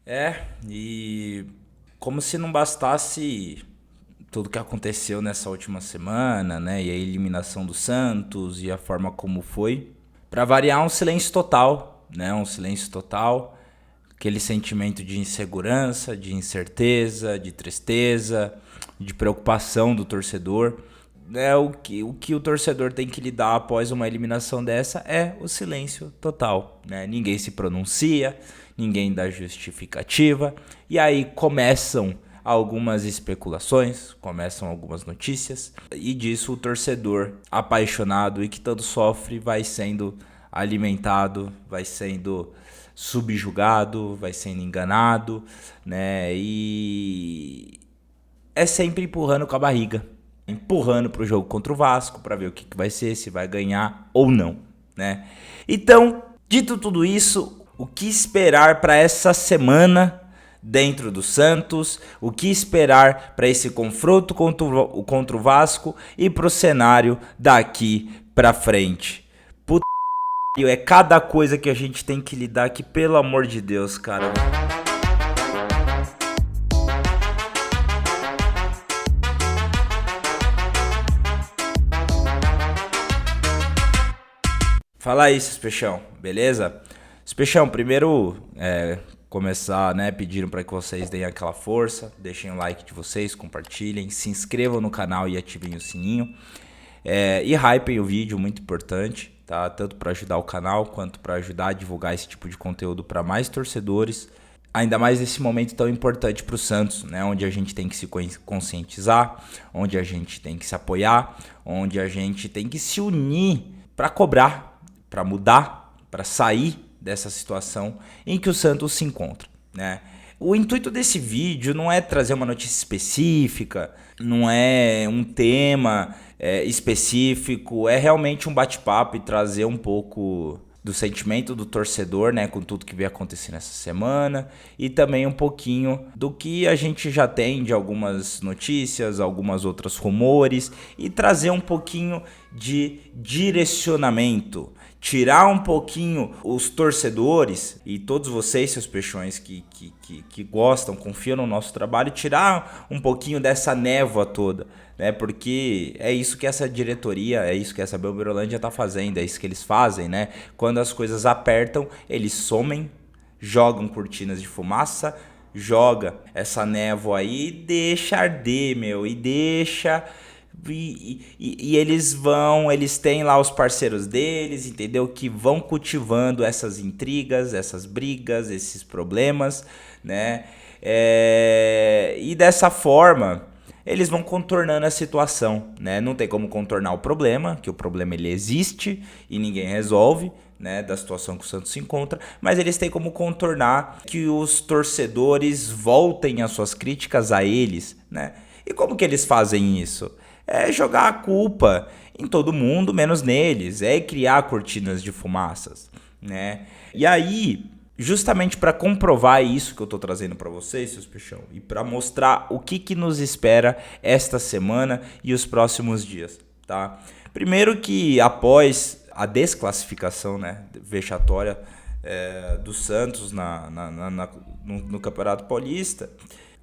E como se não bastasse tudo que aconteceu nessa última semana, né? E a eliminação do Santos e a forma como foi. Pra variar, um silêncio total, né? Um silêncio total. Aquele sentimento de insegurança, de incerteza, de tristeza, de preocupação do torcedor. O que o torcedor tem que lidar após uma eliminação dessa é o silêncio total, né? Ninguém se pronuncia, ninguém dá justificativa, e aí começam algumas especulações, começam algumas notícias, e disso o torcedor apaixonado e que tanto sofre vai sendo alimentado, vai sendo subjugado, vai sendo enganado, né? E é sempre empurrando com a barriga, empurrando pro jogo contra o Vasco para ver o que vai ser, se vai ganhar ou não, né? Então, dito tudo isso, o que esperar para essa semana dentro do Santos? O que esperar para esse confronto contra o Vasco e pro cenário daqui para frente? Puta, é cada coisa que a gente tem que lidar que, pelo amor de Deus, cara. Fala aí, Peixão, beleza? Peixão, primeiro começar, né, pedindo para que vocês deem aquela força, deixem o like de vocês, compartilhem, se inscrevam no canal e ativem o sininho. E hypem o vídeo, muito importante, tá? Tanto para ajudar o canal, quanto para ajudar a divulgar esse tipo de conteúdo para mais torcedores. Ainda mais nesse momento tão importante para o Santos, né? Onde a gente tem que se conscientizar, onde a gente tem que se apoiar, onde a gente tem que se unir para cobrar, para mudar, para sair dessa situação em que o Santos se encontra, né? O intuito desse vídeo não é trazer uma notícia específica, não é um tema específico, é realmente um bate-papo e trazer um pouco do sentimento do torcedor, né, com tudo que vem acontecendo essa semana, e também um pouquinho do que a gente já tem de algumas notícias, algumas outras rumores, e trazer um pouquinho de direcionamento, tirar um pouquinho os torcedores e todos vocês, seus peixões que gostam, confiam no nosso trabalho, tirar um pouquinho dessa névoa toda, né? Porque é isso que essa diretoria, é isso que essa Belmirolândia tá fazendo, é isso que eles fazem, né? Quando as coisas apertam, eles somem, jogam cortinas de fumaça, joga essa névoa aí e deixa arder, meu, e deixa... E eles têm lá os parceiros deles, entendeu? Que vão cultivando essas intrigas, essas brigas, esses problemas, né? E dessa forma, eles vão contornando a situação, né? Não tem como contornar o problema, que o problema ele existe e ninguém resolve, né? Da situação que o Santos se encontra, mas eles têm como contornar que os torcedores voltem as suas críticas a eles, né? E como que eles fazem isso? É jogar a culpa em todo mundo, menos neles. É criar cortinas de fumaças, né? E aí, justamente para comprovar isso que eu tô trazendo para vocês, seus peixão, e para mostrar o que nos espera esta semana e os próximos dias, tá? Primeiro que após a desclassificação, né, vexatória do Santos no Campeonato Paulista,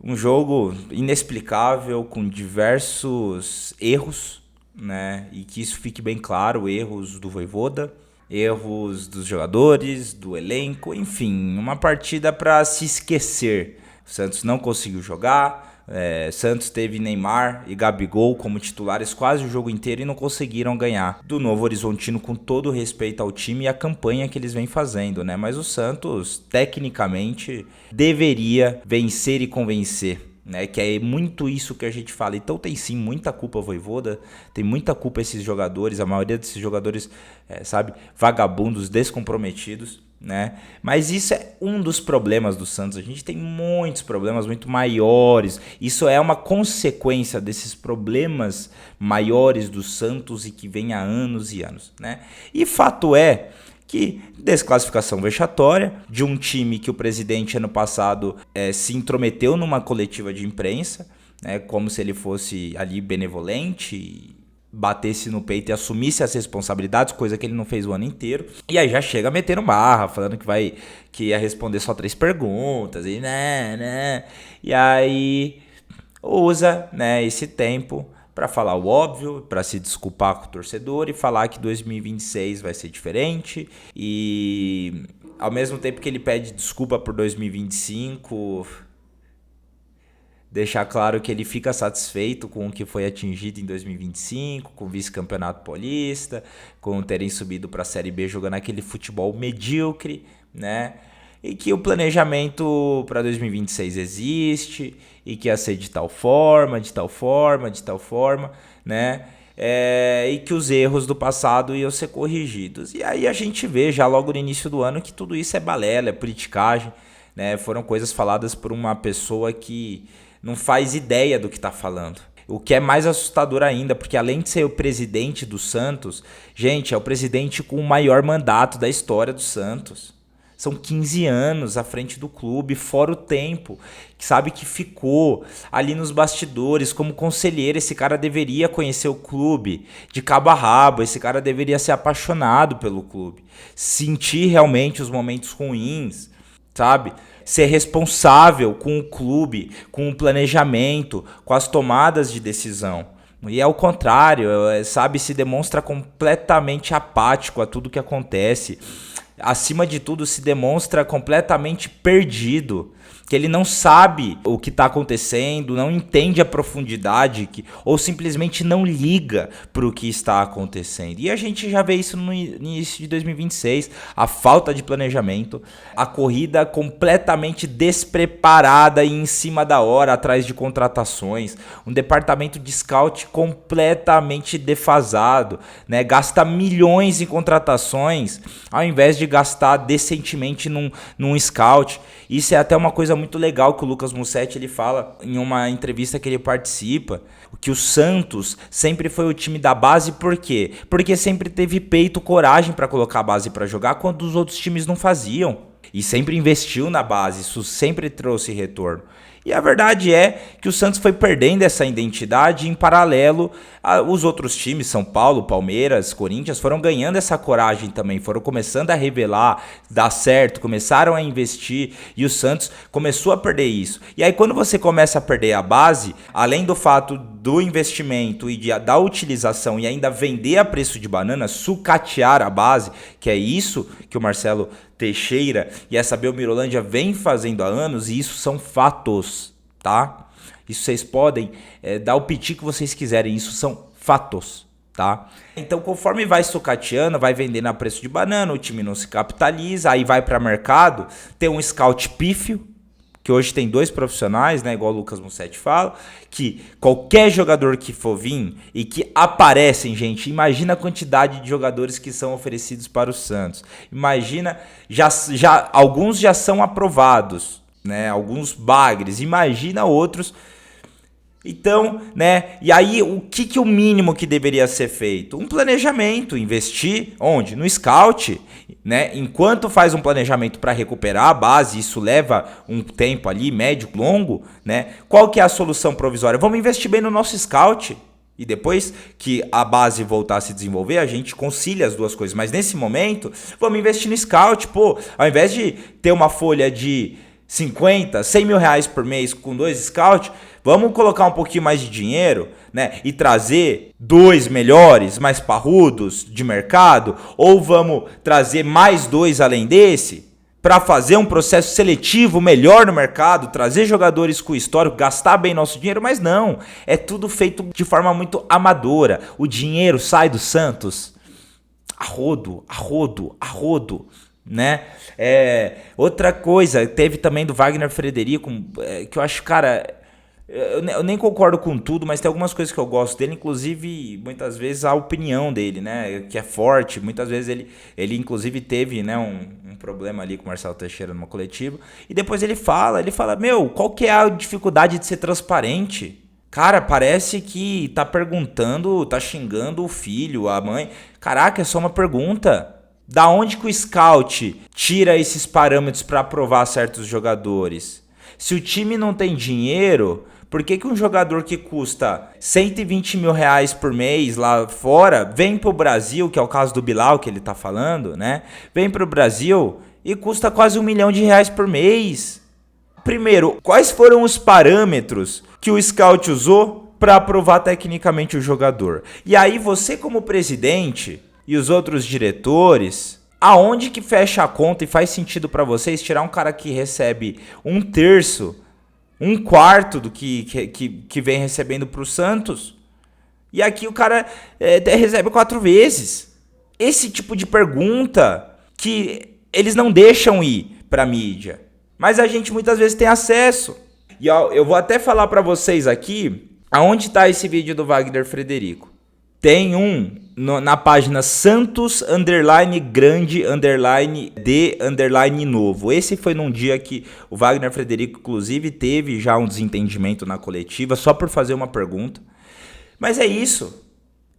um jogo inexplicável, com diversos erros, né? E que isso fique bem claro, erros do Vojvoda, erros dos jogadores, do elenco, enfim, uma partida para se esquecer. O Santos não conseguiu jogar, Santos teve Neymar e Gabigol como titulares quase o jogo inteiro e não conseguiram ganhar do Novo Horizontino, com todo respeito ao time e a campanha que eles vêm fazendo, né? Mas o Santos, tecnicamente, deveria vencer e convencer, né? Que é muito isso que a gente fala. Então tem sim muita culpa Vojvoda, tem muita culpa esses jogadores, a maioria desses jogadores, sabe, vagabundos, descomprometidos, né? Mas isso é um dos problemas do Santos. A gente tem muitos problemas muito maiores. Isso é uma consequência desses problemas maiores do Santos e que vem há anos e anos, né? E fato é que desclassificação vexatória de um time que o presidente ano passado se intrometeu numa coletiva de imprensa, né, como se ele fosse ali benevolente, batesse no peito e assumisse as responsabilidades, coisa que ele não fez o ano inteiro. E aí já chega metendo barra, falando que ia responder só 3 perguntas, e né. E aí usa, né, esse tempo para falar o óbvio, para se desculpar com o torcedor e falar que 2026 vai ser diferente. E ao mesmo tempo que ele pede desculpa por 2025, deixar claro que ele fica satisfeito com o que foi atingido em 2025, com o vice-campeonato paulista, com terem subido para a Série B jogando aquele futebol medíocre, né? E que o planejamento para 2026 existe, e que ia ser de tal forma, né? E que os erros do passado iam ser corrigidos. E aí a gente vê já logo no início do ano que tudo isso é balela, é politicagem, né? Foram coisas faladas por uma pessoa que não faz ideia do que está falando. O que é mais assustador ainda, porque além de ser o presidente do Santos, gente, é o presidente com o maior mandato da história do Santos. São 15 anos à frente do clube, fora o tempo, que sabe que ficou ali nos bastidores como conselheiro. Esse cara deveria conhecer o clube de cabo a rabo, esse cara deveria ser apaixonado pelo clube, sentir realmente os momentos ruins, sabe? Ser responsável com o clube, com o planejamento, com as tomadas de decisão. E é o contrário, sabe? Se demonstra completamente apático a tudo que acontece. Acima de tudo, se demonstra completamente perdido, que ele não sabe o que está acontecendo, não entende a profundidade, ou simplesmente não liga para o que está acontecendo. E a gente já vê isso no início de 2026, a falta de planejamento, a corrida completamente despreparada e em cima da hora, atrás de contratações, um departamento de scout completamente defasado, né? Gasta milhões em contratações, ao invés de gastar decentemente num scout. Isso é até uma coisa muito legal que o Lucas Mussetti ele fala em uma entrevista que ele participa, que o Santos sempre foi o time da base. Por quê? Porque sempre teve peito, coragem para colocar a base para jogar quando os outros times não faziam. E sempre investiu na base, isso sempre trouxe retorno. E a verdade é que o Santos foi perdendo essa identidade, em paralelo os outros times, São Paulo, Palmeiras, Corinthians, foram ganhando essa coragem também, foram começando a revelar, dar certo, começaram a investir, e o Santos começou a perder isso. E aí quando você começa a perder a base, além do fato do investimento e da utilização e ainda vender a preço de banana, sucatear a base, que é isso que o Marcelo Teixeira e essa Belmirolândia vem fazendo há anos, e isso são fatos, tá? Isso vocês podem dar o piti que vocês quiserem, isso são fatos, tá? Então conforme vai sucateando, vai vendendo a preço de banana, o time não se capitaliza, aí vai para mercado, tem um scout pífio, que hoje tem 2 profissionais, né, igual o Lucas Mussetti fala, que qualquer jogador que for vir e que aparecem, gente, imagina a quantidade de jogadores que são oferecidos para o Santos. Imagina, alguns já são aprovados, né, alguns bagres, imagina outros. Então, né, e aí o que o mínimo que deveria ser feito? Um planejamento, investir onde? No scout, né? Enquanto faz um planejamento para recuperar a base, isso leva um tempo ali, médio, longo, né? Qual que é a solução provisória? Vamos investir bem no nosso scout. E depois que a base voltar a se desenvolver, a gente concilia as duas coisas. Mas nesse momento, vamos investir no scout. Pô, ao invés de ter uma folha de 50, 100 mil reais por mês com 2 scouts, vamos colocar um pouquinho mais de dinheiro, né? E trazer 2 melhores, mais parrudos de mercado, ou vamos trazer mais 2 além desse, para fazer um processo seletivo melhor no mercado, trazer jogadores com histórico, gastar bem nosso dinheiro, mas não, é tudo feito de forma muito amadora. O dinheiro sai do Santos a rodo, né? Outra coisa, teve também do Wagner Frederico, que eu acho, cara, eu nem concordo com tudo, mas tem algumas coisas que eu gosto dele, inclusive muitas vezes a opinião dele, né, que é forte. Muitas vezes ele inclusive teve, né, um problema ali com o Marcelo Teixeira numa coletiva, e depois ele fala, meu, qual que é a dificuldade de ser transparente? Cara, parece que tá perguntando, tá xingando o filho, a mãe. Caraca, é só uma pergunta. Da onde que o scout tira esses parâmetros para aprovar certos jogadores? Se o time não tem dinheiro, por que um jogador que custa 120 mil reais por mês lá fora, vem pro Brasil, que é o caso do Bilal que ele tá falando, né? Vem pro Brasil e custa quase R$1 milhão por mês. Primeiro, quais foram os parâmetros que o scout usou para aprovar tecnicamente o jogador? E aí você como presidente e os outros diretores, aonde que fecha a conta e faz sentido para vocês tirar um cara que recebe 1/3, 1/4 do que vem recebendo pro Santos? E aqui o cara recebe 4 vezes. Esse tipo de pergunta que eles não deixam ir pra mídia, mas a gente muitas vezes tem acesso. E ó, eu vou até falar pra vocês aqui aonde tá esse vídeo do Wagner Frederico. Tem na página Santos_grande_D_novo. Esse foi num dia que o Wagner Frederico, inclusive, teve já um desentendimento na coletiva, só por fazer uma pergunta. Mas é isso.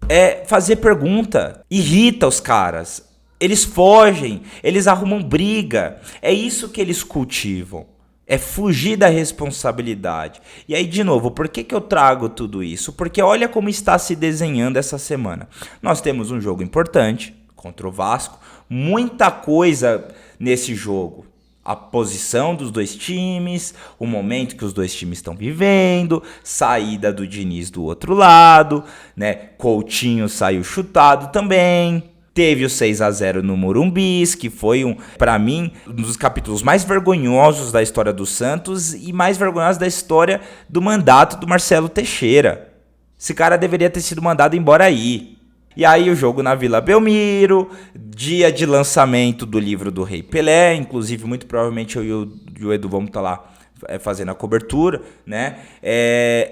É fazer pergunta. Irrita os caras. Eles fogem. Eles arrumam briga. É isso que eles cultivam. É fugir da responsabilidade. E aí, de novo, por que eu trago tudo isso? Porque olha como está se desenhando essa semana. Nós temos um jogo importante contra o Vasco. Muita coisa nesse jogo. A posição dos dois times, o momento que os dois times estão vivendo, saída do Diniz do outro lado, né? Coutinho saiu chutado também. Teve o 6-0 no Morumbis, que foi, pra mim, um dos capítulos mais vergonhosos da história do Santos e mais vergonhosos da história do mandato do Marcelo Teixeira. Esse cara deveria ter sido mandado embora aí. E aí o jogo na Vila Belmiro, dia de lançamento do livro do Rei Pelé, inclusive muito provavelmente eu e o Edu vamos estar lá fazendo a cobertura, né?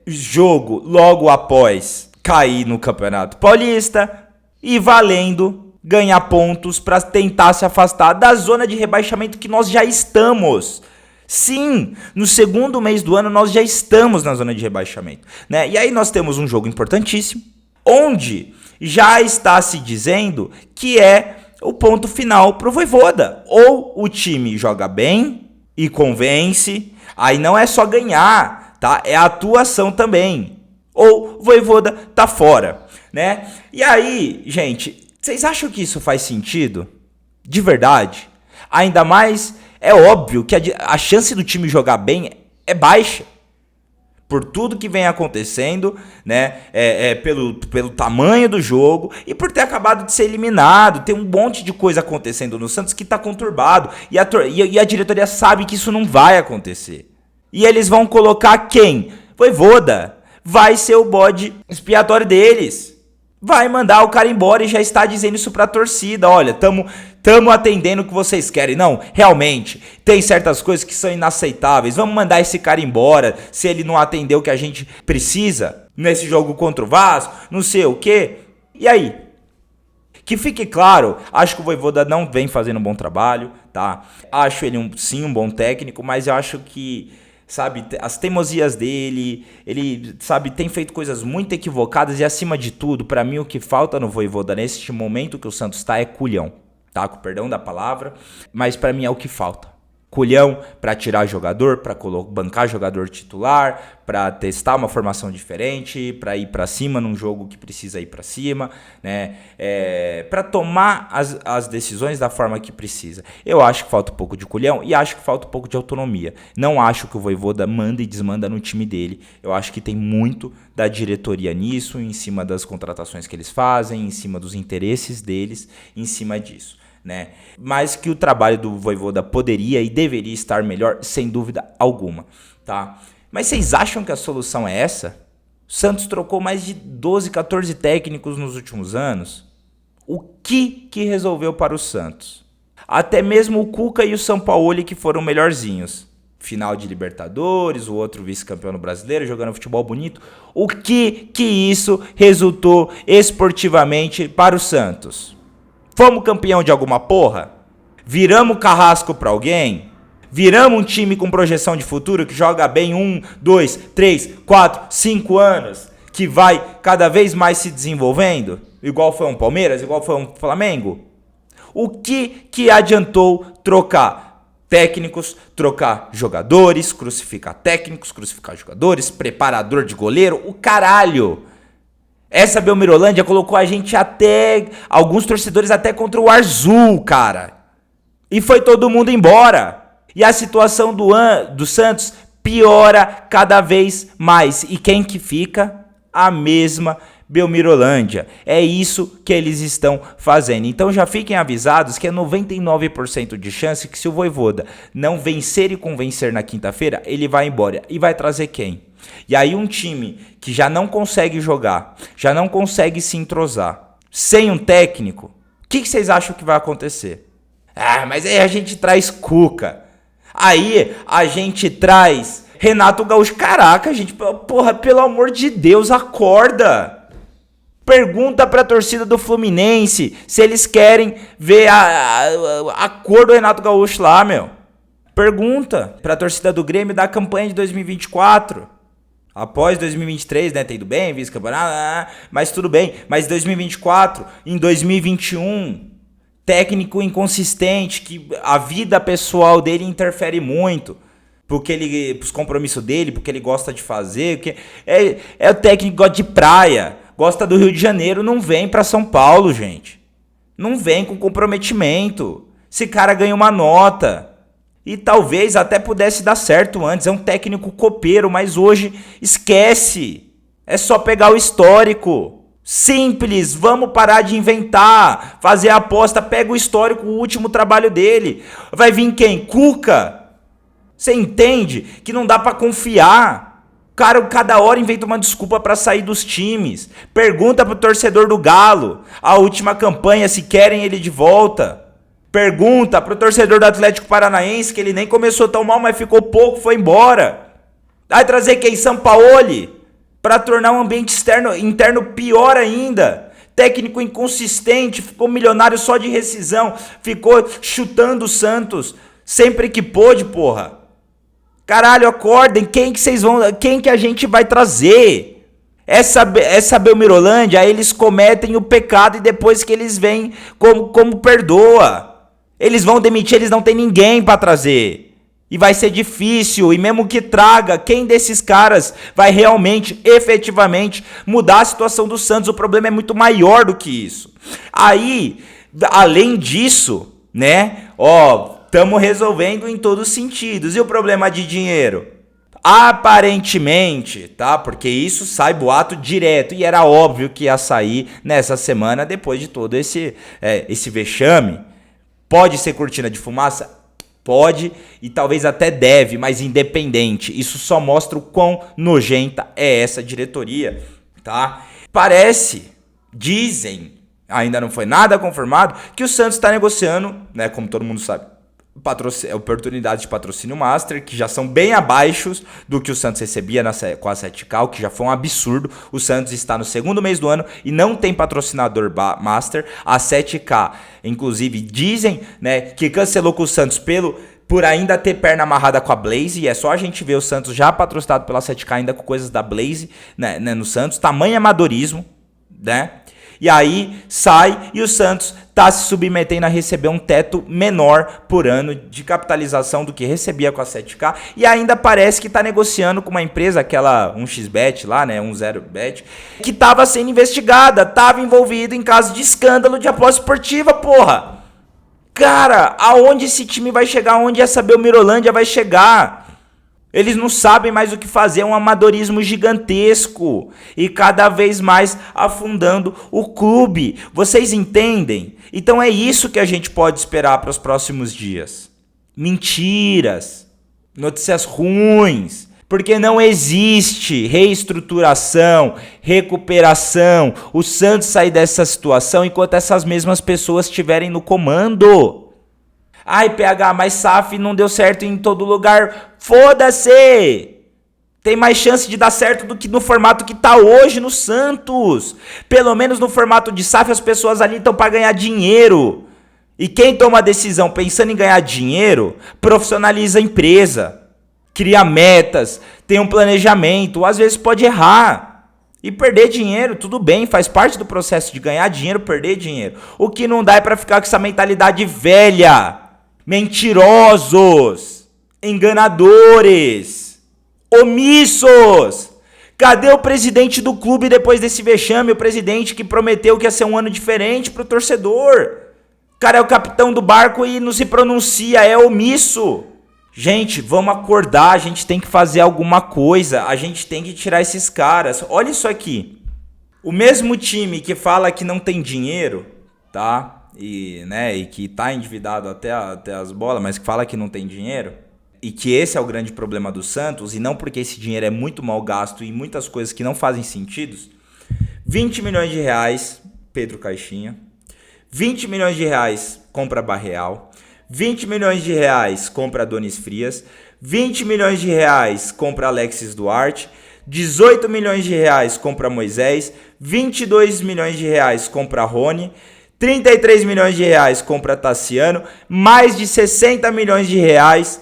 Jogo logo após cair no Campeonato Paulista e valendo ganhar pontos para tentar se afastar da zona de rebaixamento que nós já estamos. Sim, no segundo mês do ano nós já estamos na zona de rebaixamento, né? E aí nós temos um jogo importantíssimo, onde já está se dizendo que é o ponto final pro Vojvoda. Ou o time joga bem e convence, aí não é só ganhar, tá? É a atuação também. Ou o Vojvoda tá fora, né? E aí, gente, vocês acham que isso faz sentido? De verdade? Ainda mais, é óbvio que a chance do time jogar bem é baixa. Por tudo que vem acontecendo, né? Pelo tamanho do jogo e por ter acabado de ser eliminado. Tem um monte de coisa acontecendo no Santos que tá conturbado. E a diretoria sabe que isso não vai acontecer. E eles vão colocar quem? Vojvoda. Vai ser o bode expiatório deles. Vai mandar o cara embora e já está dizendo isso pra torcida. Olha, tamo atendendo o que vocês querem. Não, realmente, tem certas coisas que são inaceitáveis. Vamos mandar esse cara embora se ele não atender o que a gente precisa nesse jogo contra o Vasco, não sei o quê. E aí? Que fique claro, acho que o Vojvoda não vem fazendo um bom trabalho, tá? Acho ele sim um bom técnico, mas eu acho que, sabe, as teimosias dele, ele, sabe, tem feito coisas muito equivocadas e, acima de tudo, pra mim o que falta no Vojvoda neste momento que o Santos tá é culhão, tá? Com perdão da palavra, mas pra mim é o que falta. Culhão pra tirar jogador, pra bancar jogador titular, pra testar uma formação diferente, pra ir pra cima num jogo que precisa ir pra cima, né? Pra tomar as decisões da forma que precisa. Eu acho que falta um pouco de culhão e acho que falta um pouco de autonomia. Não acho que o Vojvoda manda e desmanda no time dele. Eu acho que tem muito da diretoria nisso, em cima das contratações que eles fazem, em cima dos interesses deles, em cima disso, né? Mas que o trabalho do Vojvoda poderia e deveria estar melhor, sem dúvida alguma, tá? Mas vocês acham que a solução é essa? O Santos trocou mais de 12, 14 técnicos nos últimos anos. O que resolveu para o Santos? Até mesmo o Cuca e o Sampaoli, que foram melhorzinhos. Final de Libertadores, o outro vice-campeão no Brasileiro, jogando futebol bonito. O que isso resultou esportivamente para o Santos? Fomos campeão de alguma porra? Viramos carrasco pra alguém? Viramos um time com projeção de futuro que joga bem 1, 2, 3, 4, 5 anos? Que vai cada vez mais se desenvolvendo? Igual foi um Palmeiras, igual foi um Flamengo? O que adiantou trocar técnicos, trocar jogadores, crucificar técnicos, crucificar jogadores, preparador de goleiro, o caralho. Essa Belmirolândia colocou a gente até, alguns torcedores até contra o Azul, cara. E foi todo mundo embora. E a situação do Santos piora cada vez mais. E quem que fica? A mesma Belmirolândia. É isso que eles estão fazendo. Então já fiquem avisados que é 99% de chance que se o Vojvoda não vencer e convencer na quinta-feira, ele vai embora. E vai trazer quem? E aí um time que já não consegue jogar, já não consegue se entrosar, sem um técnico, o que vocês acham que vai acontecer? Ah, mas aí a gente traz Cuca. Aí a gente traz Renato Gaúcho. Caraca, gente, porra, pelo amor de Deus, acorda. Pergunta pra torcida do Fluminense se eles querem ver a cor do Renato Gaúcho lá, meu. Pergunta pra torcida do Grêmio da campanha de 2024. Após 2023, né, tudo bem, vice-campeonato, mas tudo bem. Mas 2024, em 2021, técnico inconsistente, que a vida pessoal dele interfere muito, porque os compromissos dele, porque ele gosta de fazer, porque é o técnico que gosta de praia, gosta do Rio de Janeiro, não vem pra São Paulo, gente. Não vem com comprometimento. Esse cara ganha uma nota. E talvez até pudesse dar certo antes. É um técnico copeiro, mas hoje esquece. É só pegar o histórico. Simples, vamos parar de inventar. Fazer a aposta, pega o histórico, o último trabalho dele. Vai vir quem? Cuca? Você entende que não dá pra confiar. O cara cada hora inventa uma desculpa pra sair dos times. Pergunta pro torcedor do Galo, a última campanha, se querem ele de volta. Pergunta pro torcedor do Atlético Paranaense, que ele nem começou tão mal, mas ficou pouco, foi embora. Vai trazer quem? Sampaoli? Pra tornar o ambiente interno pior ainda. Técnico inconsistente, ficou milionário só de rescisão. Ficou chutando o Santos sempre que pôde, porra. Caralho, acordem. Quem que a gente vai trazer? Essa Belmirolândia, aí eles cometem o pecado e depois que eles vêm, como perdoa. Eles vão demitir, eles não tem ninguém pra trazer. E vai ser difícil, e mesmo que traga, quem desses caras vai realmente, efetivamente, mudar a situação do Santos? O problema é muito maior do que isso. Aí, além disso, né, estamos resolvendo em todos os sentidos. E o problema de dinheiro? Aparentemente, tá? Porque isso sai boato direto, e era óbvio que ia sair nessa semana, depois de todo esse vexame. Pode ser cortina de fumaça? Pode, e talvez até deve, mas independente. Isso só mostra o quão nojenta é essa diretoria, tá? Dizem, ainda não foi nada confirmado, que o Santos está negociando, né, como todo mundo sabe, oportunidades de patrocínio master, que já são bem abaixo do que o Santos recebia com a 7K, o que já foi um absurdo. O Santos está no segundo mês do ano e não tem patrocinador master. A 7K, inclusive, dizem, né, que cancelou com o Santos por ainda ter perna amarrada com a Blaze, e é só a gente ver o Santos já patrocinado pela 7K ainda com coisas da Blaze, né, no Santos. Tamanho amadorismo, né? E aí sai e o Santos está se submetendo a receber um teto menor por ano de capitalização do que recebia com a 7K. E ainda parece que está negociando com uma empresa, aquela 1xBet lá, né, 10bet, que estava sendo investigada, estava envolvido em caso de escândalo de aposta esportiva, porra. Cara, aonde esse time vai chegar? Aonde essa Belmirolândia vai chegar? Eles não sabem mais o que fazer, é um amadorismo gigantesco e cada vez mais afundando o clube. Vocês entendem? Então é isso que a gente pode esperar para os próximos dias. Mentiras, notícias ruins, porque não existe reestruturação, recuperação. O Santos sair dessa situação enquanto essas mesmas pessoas estiverem no comando. Ai, PH, mas SAF não deu certo em todo lugar. Foda-se! Tem mais chance de dar certo do que no formato que tá hoje no Santos. Pelo menos no formato de SAF as pessoas ali estão para ganhar dinheiro. E quem toma a decisão pensando em ganhar dinheiro, profissionaliza a empresa. Cria metas, tem um planejamento. Às vezes pode errar. E perder dinheiro, tudo bem, faz parte do processo de ganhar dinheiro, perder dinheiro. O que não dá é para ficar com essa mentalidade velha. Mentirosos, enganadores, omissos. Cadê o presidente do clube depois desse vexame? O presidente que prometeu que ia ser um ano diferente pro torcedor. O cara é o capitão do barco e não se pronuncia, é omisso. Gente, vamos acordar, a gente tem que fazer alguma coisa, a gente tem que tirar esses caras. Olha isso aqui. O mesmo time que fala que não tem dinheiro, tá? E que tá endividado até as bolas, mas que fala que não tem dinheiro, e que esse é o grande problema do Santos, e não porque esse dinheiro é muito mal gasto em muitas coisas que não fazem sentido. 20 milhões de reais, Pedro Caixinha. 20 milhões de reais, compra Barreal. 20 milhões de reais, compra Adonis Frias. 20 milhões de reais, compra Alexis Duarte. 18 milhões de reais, compra Moisés. 22 milhões de reais, compra Rony. 33 milhões de reais, compra Tassiano. Mais de 60 milhões de reais,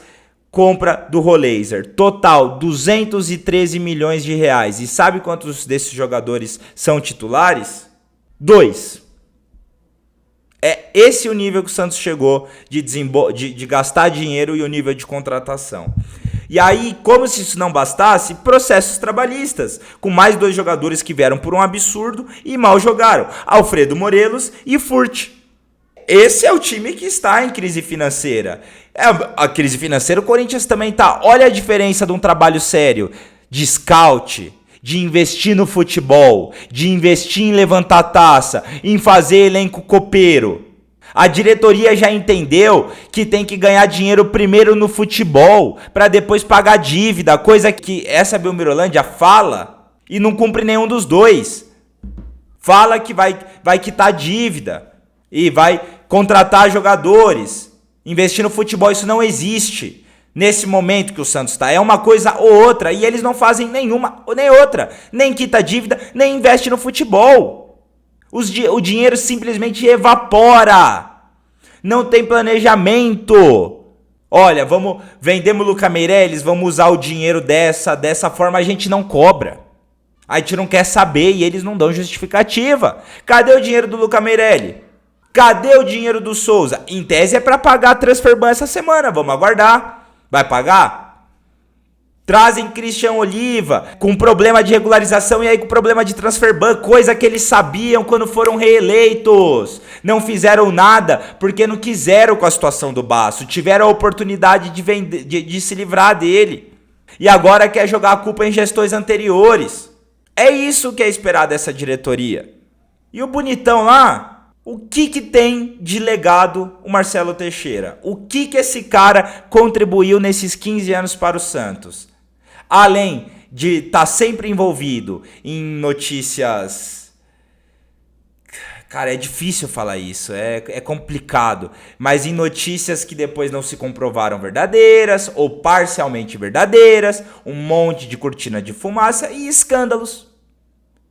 compra do Roleiser. Total, 213 milhões de reais. E sabe quantos desses jogadores são titulares? 2. É esse o nível que o Santos chegou de gastar dinheiro e o nível de contratação. E aí, como se isso não bastasse, processos trabalhistas, com mais 2 jogadores que vieram por um absurdo e mal jogaram, Alfredo Morelos e Furt. Esse é o time que está em crise financeira. A crise financeira o Corinthians também tá. Olha a diferença de um trabalho sério, de scout, de investir no futebol, de investir em levantar taça, em fazer elenco copeiro. A diretoria já entendeu que tem que ganhar dinheiro primeiro no futebol, para depois pagar dívida, coisa que essa Belmirolândia fala e não cumpre nenhum dos dois. Fala que vai quitar dívida e vai contratar jogadores, investir no futebol, isso não existe. Nesse momento que o Santos está, é uma coisa ou outra, e eles não fazem nenhuma ou nem outra, nem quita dívida, nem investe no futebol. O dinheiro simplesmente evapora, não tem planejamento. Olha, vendemos o Luca Meireles, vamos usar o dinheiro dessa forma, a gente não cobra. A gente não quer saber e eles não dão justificativa. Cadê o dinheiro do Luca Meireles? Cadê o dinheiro do Souza? Em tese é para pagar a transferban essa semana, vamos aguardar. Vai pagar? Trazem Christian Oliva com problema de regularização e aí com problema de transferban, coisa que eles sabiam quando foram reeleitos. Não fizeram nada porque não quiseram com a situação do Basso. Tiveram a oportunidade de se livrar dele. E agora quer jogar a culpa em gestões anteriores. É isso que é esperado dessa diretoria. E o bonitão lá... O que tem de legado o Marcelo Teixeira? O que esse cara contribuiu nesses 15 anos para o Santos? Além de estar sempre envolvido em notícias... Cara, é difícil falar isso, é complicado. Mas em notícias que depois não se comprovaram verdadeiras ou parcialmente verdadeiras, um monte de cortina de fumaça e escândalos.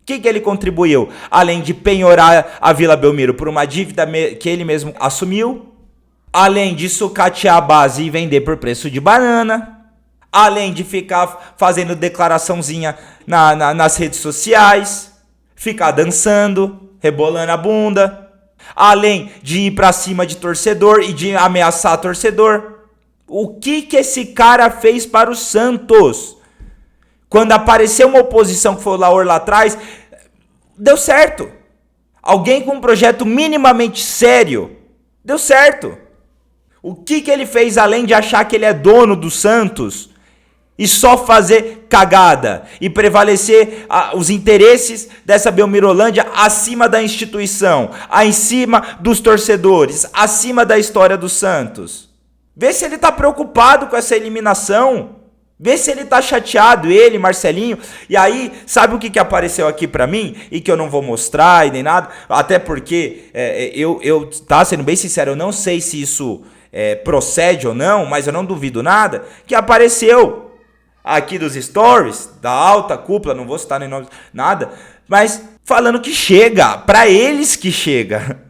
O que ele contribuiu? Além de penhorar a Vila Belmiro por uma dívida que ele mesmo assumiu, além de sucatear a base e vender por preço de banana, além de ficar fazendo declaraçãozinha nas redes sociais, ficar dançando, rebolando a bunda, além de ir pra cima de torcedor e de ameaçar torcedor. O que esse cara fez para o Santos? Quando apareceu uma oposição que foi o Laor lá atrás, deu certo. Alguém com um projeto minimamente sério, deu certo. O que ele fez além de achar que ele é dono do Santos e só fazer cagada e prevalecer os interesses dessa Belmirolândia acima da instituição, acima dos torcedores, acima da história do Santos? Vê se ele tá preocupado com essa eliminação. Vê se ele tá chateado, ele, Marcelinho. E aí, sabe o que apareceu aqui pra mim? E que eu não vou mostrar e nem nada. Até porque, tá sendo bem sincero, eu não sei se isso procede ou não, mas eu não duvido nada. Que apareceu aqui dos stories, da alta cúpula, não vou citar nem nome, nada. Mas falando que chega, pra eles que chega.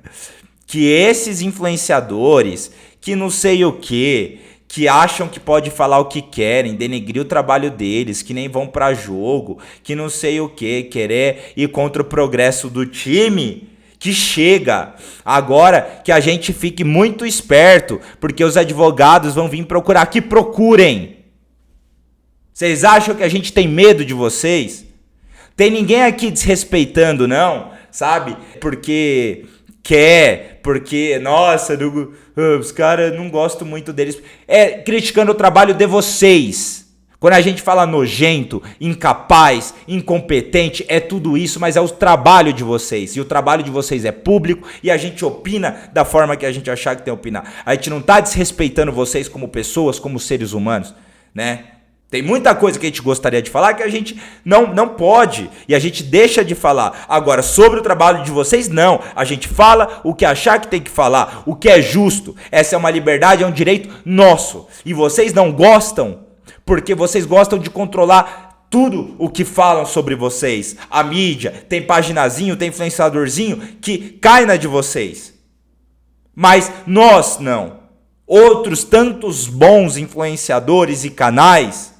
Que esses influenciadores, que não sei o quê... que acham que pode falar o que querem, denegrir o trabalho deles, que nem vão pra jogo, que não sei o que, querer ir contra o progresso do time, que chega. Agora que a gente fique muito esperto, porque os advogados vão vir procurar. Que procurem. Vocês acham que a gente tem medo de vocês? Tem ninguém aqui desrespeitando, não, sabe? Porque nossa, os caras não gostam muito deles. É criticando o trabalho de vocês. Quando a gente fala nojento, incapaz, incompetente, é tudo isso, mas é o trabalho de vocês. E o trabalho de vocês é público e a gente opina da forma que a gente achar que tem que opinar. A gente não tá desrespeitando vocês como pessoas, como seres humanos, né? Tem muita coisa que a gente gostaria de falar que a gente não pode e a gente deixa de falar. Agora, sobre o trabalho de vocês, não. A gente fala o que achar que tem que falar, o que é justo. Essa é uma liberdade, é um direito nosso. E vocês não gostam porque vocês gostam de controlar tudo o que falam sobre vocês. A mídia, tem paginazinho, tem influenciadorzinho que cai na de vocês. Mas nós não. Outros tantos bons influenciadores e canais,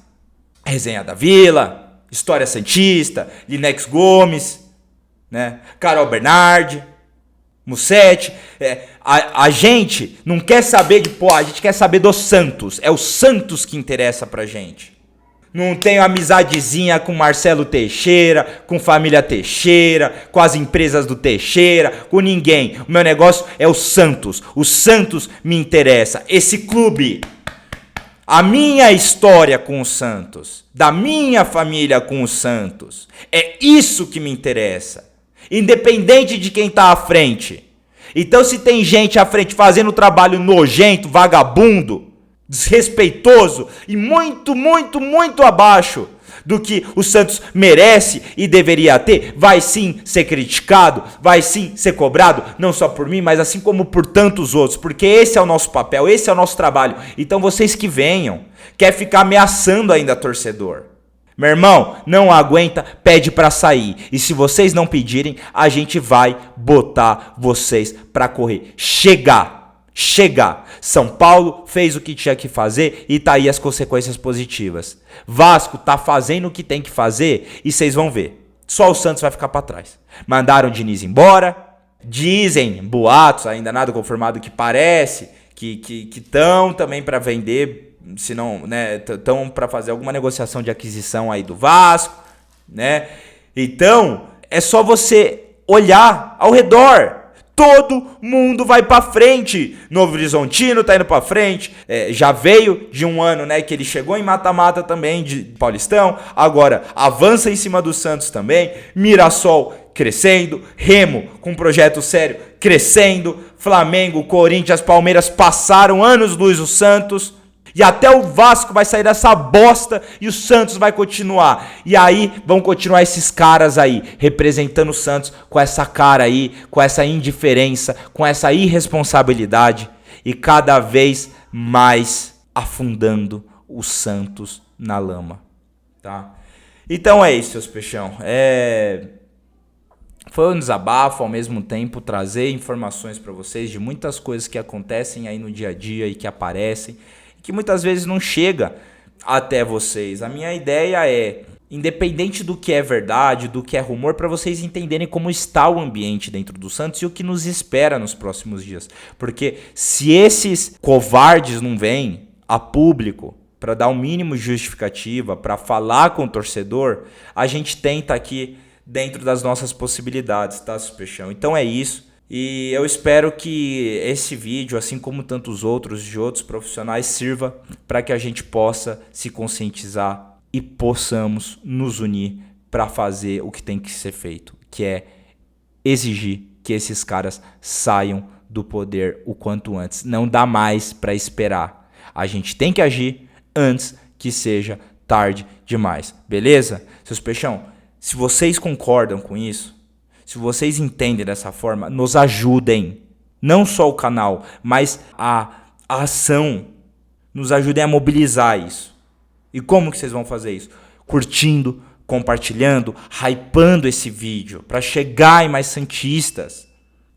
Resenha da Vila, História Santista, Linex Gomes, né? Carol Bernardi, Mussetti. A gente não quer saber a gente quer saber dos Santos. É o Santos que interessa pra gente. Não tenho amizadezinha com Marcelo Teixeira, com família Teixeira, com as empresas do Teixeira, com ninguém. O meu negócio é o Santos. O Santos me interessa. Esse clube. A minha história com o Santos. Da minha família com o Santos. É isso que me interessa. Independente de quem tá à frente. Então se tem gente à frente fazendo trabalho nojento, vagabundo, desrespeitoso e muito, muito, muito abaixo do que o Santos merece e deveria ter, vai sim ser criticado, vai sim ser cobrado, não só por mim, mas assim como por tantos outros, porque esse é o nosso papel, esse é o nosso trabalho. Então vocês que venham, quer ficar ameaçando ainda torcedor. Meu irmão, não aguenta, pede pra sair. E se vocês não pedirem, a gente vai botar vocês pra correr. Chegar. São Paulo fez o que tinha que fazer e tá aí as consequências positivas. Vasco tá fazendo o que tem que fazer e vocês vão ver. Só o Santos vai ficar pra trás. Mandaram o Diniz embora. Dizem, boatos, ainda nada confirmado, que parece que estão também pra vender, se não, né, estão para fazer alguma negociação de aquisição aí do Vasco, né? Então, é só você olhar ao redor. Todo mundo vai para frente. Novo Horizontino tá indo para frente. Já veio de um ano, né, que ele chegou em mata-mata também de Paulistão. Agora avança em cima do Santos também. Mirassol crescendo, Remo com um projeto sério crescendo, Flamengo, Corinthians, Palmeiras passaram anos-luz o Santos. E até o Vasco vai sair dessa bosta e o Santos vai continuar. E aí vão continuar esses caras aí, representando o Santos com essa cara aí, com essa indiferença, com essa irresponsabilidade. E cada vez mais afundando o Santos na lama, tá? Então é isso, seus peixão. Foi um desabafo, ao mesmo tempo trazer informações para vocês de muitas coisas que acontecem aí no dia a dia e que aparecem, que muitas vezes não chega até vocês. A minha ideia é, independente do que é verdade, do que é rumor, para vocês entenderem como está o ambiente dentro do Santos e o que nos espera nos próximos dias. Porque se esses covardes não vêm a público para dar o mínimo de justificativa, para falar com o torcedor, a gente tenta aqui dentro das nossas possibilidades, tá, Peixão? Então é isso. E eu espero que esse vídeo, assim como tantos outros de outros profissionais, sirva para que a gente possa se conscientizar e possamos nos unir para fazer o que tem que ser feito, que é exigir que esses caras saiam do poder o quanto antes. Não dá mais para esperar. A gente tem que agir antes que seja tarde demais. Beleza? Seus peixão, se vocês concordam com isso, se vocês entendem dessa forma, nos ajudem. Não só o canal, mas a ação. Nos ajudem a mobilizar isso. E como que vocês vão fazer isso? Curtindo, compartilhando, hypando esse vídeo para chegar em mais santistas.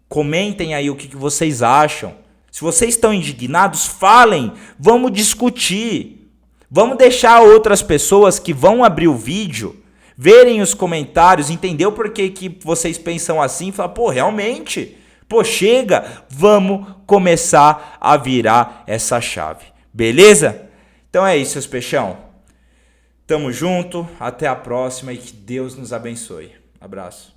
Comentem aí o que vocês acham. Se vocês estão indignados, falem. Vamos discutir. Vamos deixar outras pessoas que vão abrir o vídeo verem os comentários, entender o porquê que vocês pensam assim, falar, pô, realmente, pô, chega, vamos começar a virar essa chave, beleza? Então é isso, seus peixão. Tamo junto, até a próxima e que Deus nos abençoe. Abraço.